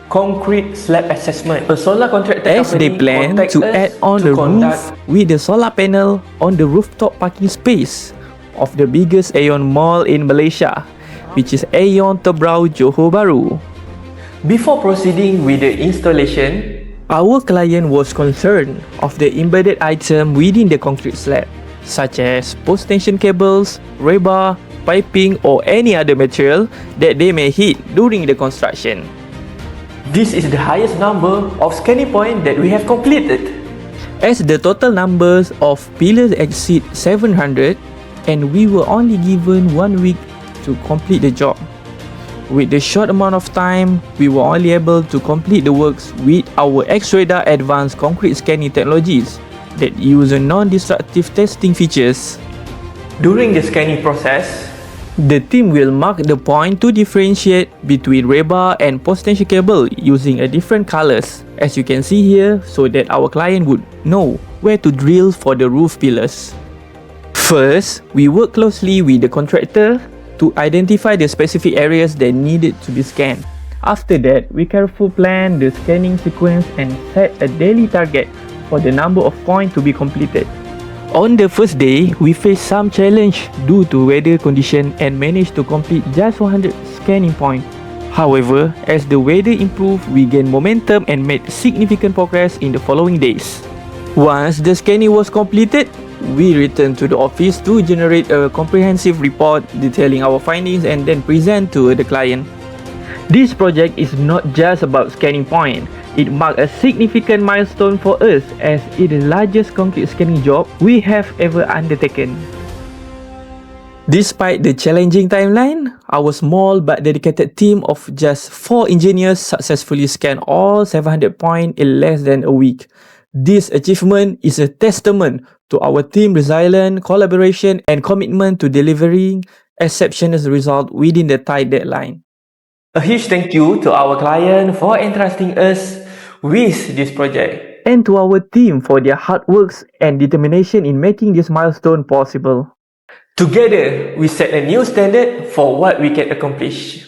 concrete slab assessment. A solar contractor as they company plan contact to us add on to the conduct roof with the solar panel on the rooftop parking space of the biggest Aeon mall in Malaysia, which is Aeon Tebrau Johor Bahru. Before proceeding with the installation, our client was concerned of the embedded item within the concrete slab, such as post tension cables, rebar, piping or any other material that they may hit during the construction. this is the highest number of scanning points that we have completed. As the total numbers of pillars exceed 700 and we were only given 1 week to complete the job. With the short amount of time, we were only able to complete the works with our X-Radar advanced concrete scanning technologies that use a non-destructive testing features. During the scanning process, the team will mark the point to differentiate between rebar and post-tension cable using a different colors, as you can see here, so that our client would know where to drill for the roof pillars. First, we work closely with the contractor to identify the specific areas that needed to be scanned. After that, we carefully plan the scanning sequence and set a daily target for the number of points to be completed. On the first day, we faced some challenge due to weather condition and managed to complete just 100 scanning points. However, as the weather improved, we gained momentum and made significant progress in the following days. Once the scanning was completed, we returned to the office to generate a comprehensive report detailing our findings and then present to the client. This project is not just about scanning point. It marked a significant milestone for us as it is the largest concrete scanning job we have ever undertaken. Despite the challenging timeline, our small but dedicated team of just 4 engineers successfully scanned all 700 points in less than a week. This achievement is a testament to our team's resilience, collaboration and commitment to delivering exceptional results within the tight deadline. a huge thank you to our client for entrusting us with this project. And to our team for their hard works and determination in making this milestone possible. Together, we set a new standard for what we can accomplish.